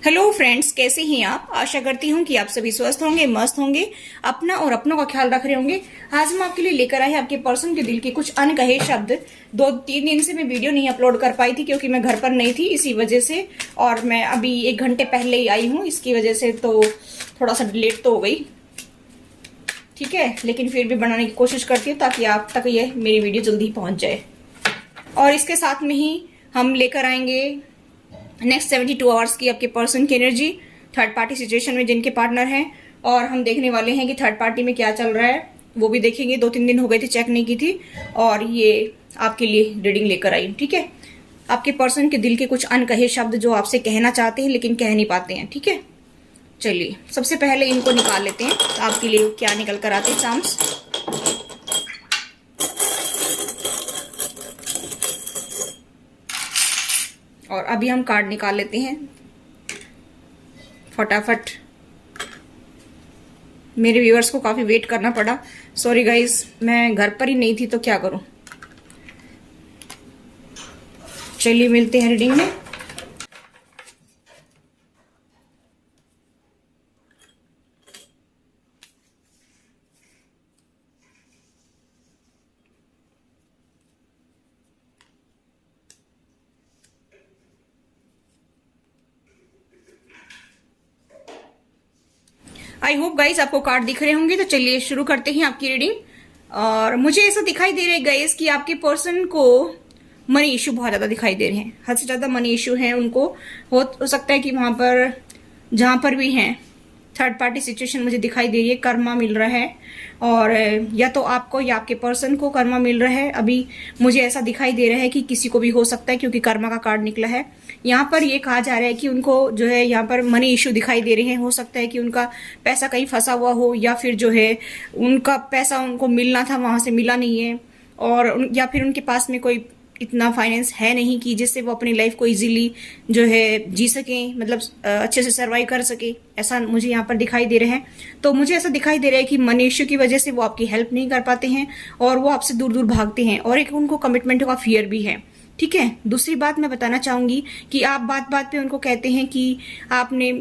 Hello friends, कैसे हैं आप। आशा करती हूँ कि आप सभी स्वस्थ होंगे, मस्त होंगे, अपना और अपनों का ख्याल रख रहे होंगे। आज हम आपके लिए लेकर आए हैं आपके पर्सन के दिल के कुछ अनकहे शब्द। 2-3 दिन से मैं वीडियो नहीं अपलोड कर पाई थी क्योंकि मैं घर पर नहीं थी, इसी वजह से। और मैं अभी 1 घंटे पहले ही आई हूँ, इसकी वजह से तो थोड़ा सा लेट तो हो गई, ठीक है। लेकिन फिर भी बनाने की कोशिश करती हूँ ताकि आप तक ये मेरी वीडियो जल्दी पहुंच जाए। और इसके साथ में ही हम लेकर आएंगे नेक्स्ट 72 आवर्स की आपके पर्सन की एनर्जी, थर्ड पार्टी सिचुएशन में जिनके पार्टनर हैं। और हम देखने वाले हैं कि थर्ड पार्टी में क्या चल रहा है, वो भी देखेंगे। 2-3 दिन हो गए थे, चेक नहीं की थी, और ये आपके लिए रीडिंग लेकर आई, ठीक है। आपके पर्सन के दिल के कुछ अनकहे शब्द जो आपसे कहना चाहते हैं लेकिन कह नहीं पाते हैं, ठीक है। चलिए सबसे पहले इनको निकाल लेते हैं, तो आपके लिए क्या निकल कर आते हैं चांस। और अभी हम कार्ड निकाल लेते हैं फटाफट। मेरे व्यूअर्स को काफी वेट करना पड़ा, सॉरी गाइस, मैं घर पर ही नहीं थी तो क्या करूं। चलिए मिलते हैं रीडिंग में। आई होप गाइस आपको कार्ड दिख रहे होंगे, तो चलिए शुरू करते हैं आपकी रीडिंग। और मुझे ऐसा दिखाई दे रहा है गाइस कि आपके पर्सन को मनी इशू बहुत ज्यादा दिखाई दे रहे हैं, हद से ज्यादा मनी इशू है उनको। हो सकता है कि वहां पर जहां पर भी हैं थर्ड पार्टी सिचुएशन मुझे दिखाई दे रही है, कर्मा मिल रहा है। और या तो आपको या आपके पर्सन को कर्मा मिल रहा है। अभी मुझे ऐसा दिखाई दे रहा है कि किसी को भी हो सकता है, क्योंकि कर्मा का कार्ड निकला है। यहाँ पर ये कहा जा रहा है कि उनको जो है यहाँ पर मनी इशू दिखाई दे रहे हैं। हो सकता है कि उनका पैसा कहीं फंसा हुआ हो, या फिर जो है उनका पैसा उनको मिलना था वहां से मिला नहीं है, और या फिर उनके पास में कोई इतना फाइनेंस है नहीं कि जिससे वो अपनी लाइफ को इजीली जो है जी सकें, मतलब अच्छे से सरवाइव कर सके। ऐसा मुझे यहाँ पर दिखाई दे रहा है। तो मुझे ऐसा दिखाई दे रहा है कि मनी इश्यू की वजह से वो आपकी हेल्प नहीं कर पाते हैं और वो आपसे दूर दूर भागते हैं, और एक उनको कमिटमेंट का फियर भी है, ठीक है। दूसरी बात मैं बताना चाहूंगी कि आप बात बात पे उनको कहते हैं कि आपने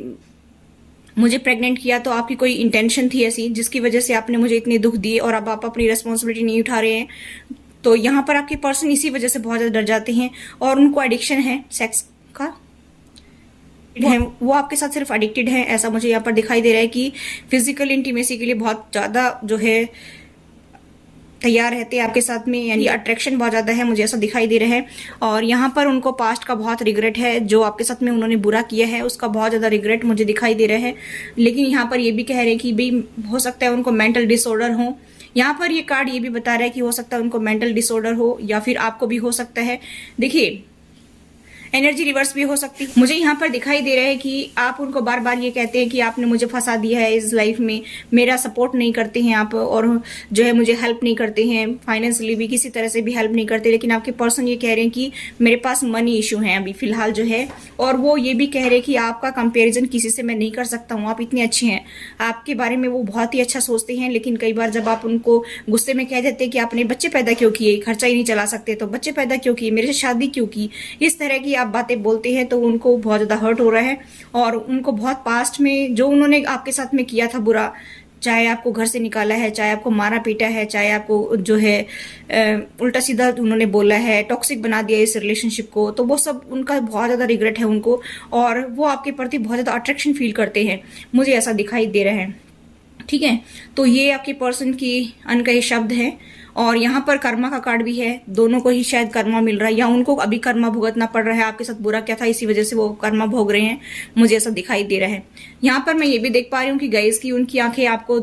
मुझे प्रेग्नेंट किया तो आपकी कोई इंटेंशन थी ऐसी जिसकी वजह से आपने मुझे इतने दुख दिए, और अब आप अपनी रिस्पॉन्सिबिलिटी नहीं उठा रहे हैं। तो यहाँ पर आपके पर्सन इसी वजह से बहुत ज्यादा डर जाते हैं, और उनको एडिक्शन है सेक्स का, वो आपके साथ सिर्फ एडिक्टेड है। ऐसा मुझे यहाँ पर दिखाई दे रहा है कि फिजिकल इंटीमेसी के लिए बहुत ज्यादा जो है तैयार रहते हैं आपके साथ में, यानी अट्रैक्शन बहुत ज्यादा है, मुझे ऐसा दिखाई दे रहा है। और यहाँ पर उनको पास्ट का बहुत रिग्रेट है, जो आपके साथ में उन्होंने बुरा किया है उसका बहुत ज्यादा रिग्रेट मुझे दिखाई दे रहा है। लेकिन यहाँ पर ये भी कह रहे हैं कि भाई हो सकता है उनको मेंटल डिसऑर्डर हो। यहाँ पर ये कार्ड ये भी बता रहा है कि हो सकता है उनको मेंटल डिसऑर्डर हो, या फिर आपको भी हो सकता है। देखिए एनर्जी रिवर्स भी हो सकती है। मुझे यहाँ पर दिखाई दे रहा है कि आप उनको बार बार ये कहते हैं कि आपने मुझे फंसा दिया है इस लाइफ में, मेरा सपोर्ट नहीं करते हैं आप, और जो है मुझे हेल्प नहीं करते हैं, फाइनेंशियली भी किसी तरह से भी हेल्प नहीं करते। लेकिन आपके पर्सन ये कह रहे हैं कि मेरे पास मनी इशू है अभी फिलहाल जो है। और वो ये भी कह रहे हैं कि आपका कंपेरिजन किसी से मैं नहीं कर सकता हूँ, आप इतने अच्छे हैं, आपके बारे में वो बहुत ही अच्छा सोचते हैं। लेकिन कई बार जब आप उनको गुस्से में कह देते हैं कि आपने बच्चे पैदा क्यों किए, खर्चा ही नहीं चला सकते तो बच्चे पैदा क्यों किए, मेरे से शादी क्यों की, इस तरह की आप बातें बोलते हैं, तो उनको बहुत ज्यादा हर्ट हो रहा है। और उनको बहुत पास्ट में जो उन्होंने आपके साथ में किया था बुरा, चाहे आपको घर से निकाला है, चाहे आपको मारा पीटा है, चाहे आपको जो है उल्टा सीधा उन्होंने बोला है, टॉक्सिक बना दिया इस रिलेशनशिप को, तो वो सब उनका बहुत ज्यादा रिग्रेट है उनको, और वो आपके प्रति बहुत ज्यादा अट्रैक्शन फील करते हैं, मुझे ऐसा दिखाई दे रहा है, ठीक है। तो ये आपके पर्सन की अनकहे शब्द है। और यहाँ पर कर्मा का कार्ड भी है, दोनों को ही शायद कर्मा मिल रहा है, या उनको अभी कर्मा भुगतना पड़ रहा है, आपके साथ बुरा क्या था इसी वजह से वो कर्मा भोग रहे हैं, मुझे ऐसा दिखाई दे रहा है। यहाँ पर मैं ये भी देख पा रही हूँ कि गाइस की उनकी आंखें आपको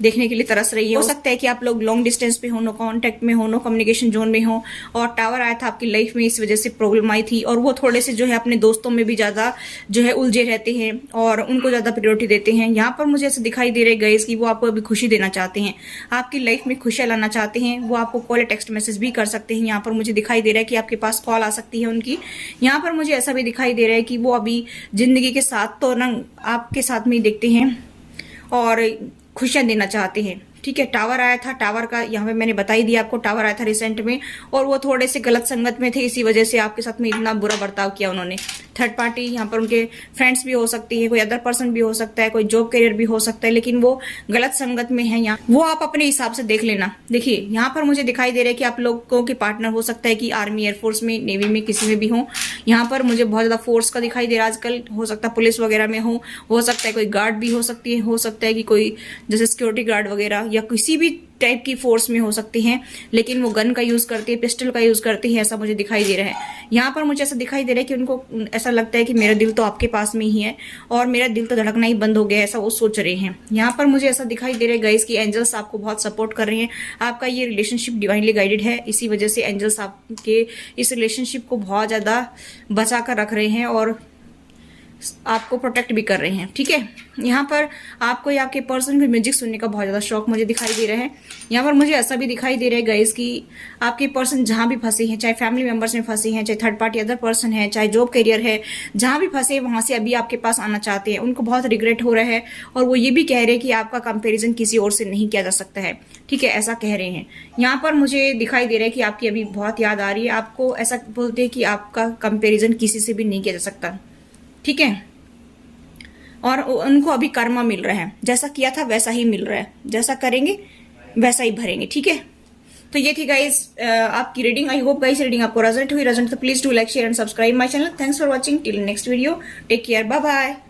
देखने के लिए तरस रही है। हो सकता है कि आप लोग लॉन्ग डिस्टेंस पे हो, नो कांटेक्ट में हो, नो कम्युनिकेशन जोन में हो, और टावर आया था आपकी लाइफ में, इस वजह से प्रॉब्लम आई थी। और वो थोड़े से जो है अपने दोस्तों में भी ज्यादा जो है उलझे रहते हैं और उनको ज्यादा प्रायोरिटी देते हैं। यहाँ पर मुझे ऐसे दिखाई दे रहे गाइस कि वो आपको अभी खुशी देना चाहते हैं, आपकी लाइफ में खुशियां लाना चाहते हैं। वो आपको कॉल या टेक्स्ट मैसेज भी कर सकते हैं। यहाँ पर मुझे दिखाई दे रहा है कि आपके पास कॉल आ सकती है उनकी। यहाँ पर मुझे ऐसा भी दिखाई दे रहा है कि वो अभी जिंदगी के साथ तो ना आपके साथ में ही देखते हैं और खुशियां देना चाहते हैं, ठीक है, टावर आया था, टावर का यहाँ पे मैंने बता ही दिया आपको, टावर आया था रिसेंट में, और वो थोड़े से गलत संगत में थे, इसी वजह से आपके साथ में इतना बुरा बर्ताव किया उन्होंने। थर्ड पार्टी यहाँ पर उनके फ्रेंड्स भी हो सकती है, कोई अदर पर्सन भी हो सकता है, कोई जॉब करियर भी हो सकता है, लेकिन वो गलत संगत में है यहाँ, वो आप अपने हिसाब से देख लेना। देखिए यहाँ पर मुझे दिखाई दे रहा है कि आप लोगों के पार्टनर हो सकता है कि आर्मी, एयरफोर्स में, नेवी में, किसी में भी हो। यहाँ पर मुझे बहुत ज्यादा फोर्स का दिखाई दे रहा है आजकल, हो सकता है पुलिस वगैरह में हो सकता है कोई गार्ड भी हो सकती है, हो सकता है कि कोई जैसे सिक्योरिटी गार्ड वगैरह या किसी भी टाइप की फोर्स में हो सकती हैं, लेकिन वो गन का यूज करती है, पिस्टल का यूज करती है, ऐसा मुझे दिखाई दे रहा है। यहाँ पर मुझे ऐसा दिखाई दे रहा है कि उनको ऐसा लगता है कि मेरा दिल तो आपके पास में ही है और मेरा दिल तो धड़कना ही बंद हो गया, ऐसा वो सोच रहे हैं। यहाँ पर मुझे ऐसा दिखाई दे रहा है गाइस कि एंजल्स आपको बहुत सपोर्ट कर रहे हैं, आपका ये रिलेशनशिप डिवाइनली गाइडेड है, इसी वजह से एंजल्स आपके इस रिलेशनशिप को बहुत ज्यादा बचा कर रख रहे हैं और आपको प्रोटेक्ट भी कर रहे हैं। ठीक है, यहाँ पर आपको या आपके पर्सन को म्यूजिक सुनने का बहुत ज्यादा शौक मुझे दिखाई दे रहा है। यहाँ पर मुझे ऐसा भी दिखाई दे रहा है गाइस कि आपके पर्सन जहां भी फंसे हैं, चाहे फैमिली मेंबर्स में फंसे हैं, चाहे थर्ड पार्टी अदर पर्सन है, चाहे जॉब करियर है, जहां भी फंसे वहां से अभी आपके पास आना चाहते हैं, उनको बहुत रिग्रेट हो रहा है और वो ये भी कह रहे हैं कि आपका कंपेरिजन किसी और से नहीं किया जा सकता है। ठीक है, ऐसा कह रहे हैं। यहाँ पर मुझे दिखाई दे रहा है कि आपकी अभी बहुत याद आ रही है, आपको ऐसा बोलते हैं कि आपका कंपेरिजन किसी से भी नहीं किया जा सकता। ठीक है, और उनको अभी कर्मा मिल रहा है, जैसा किया था वैसा ही मिल रहा है, जैसा करेंगे वैसा ही भरेंगे। ठीक है, तो ये थी गाइस आपकी reading. I hope guys reading आपको रेजोनेट हुई, तो please do like, share and subscribe my channel. Thanks for watching, till next video, take care, bye bye.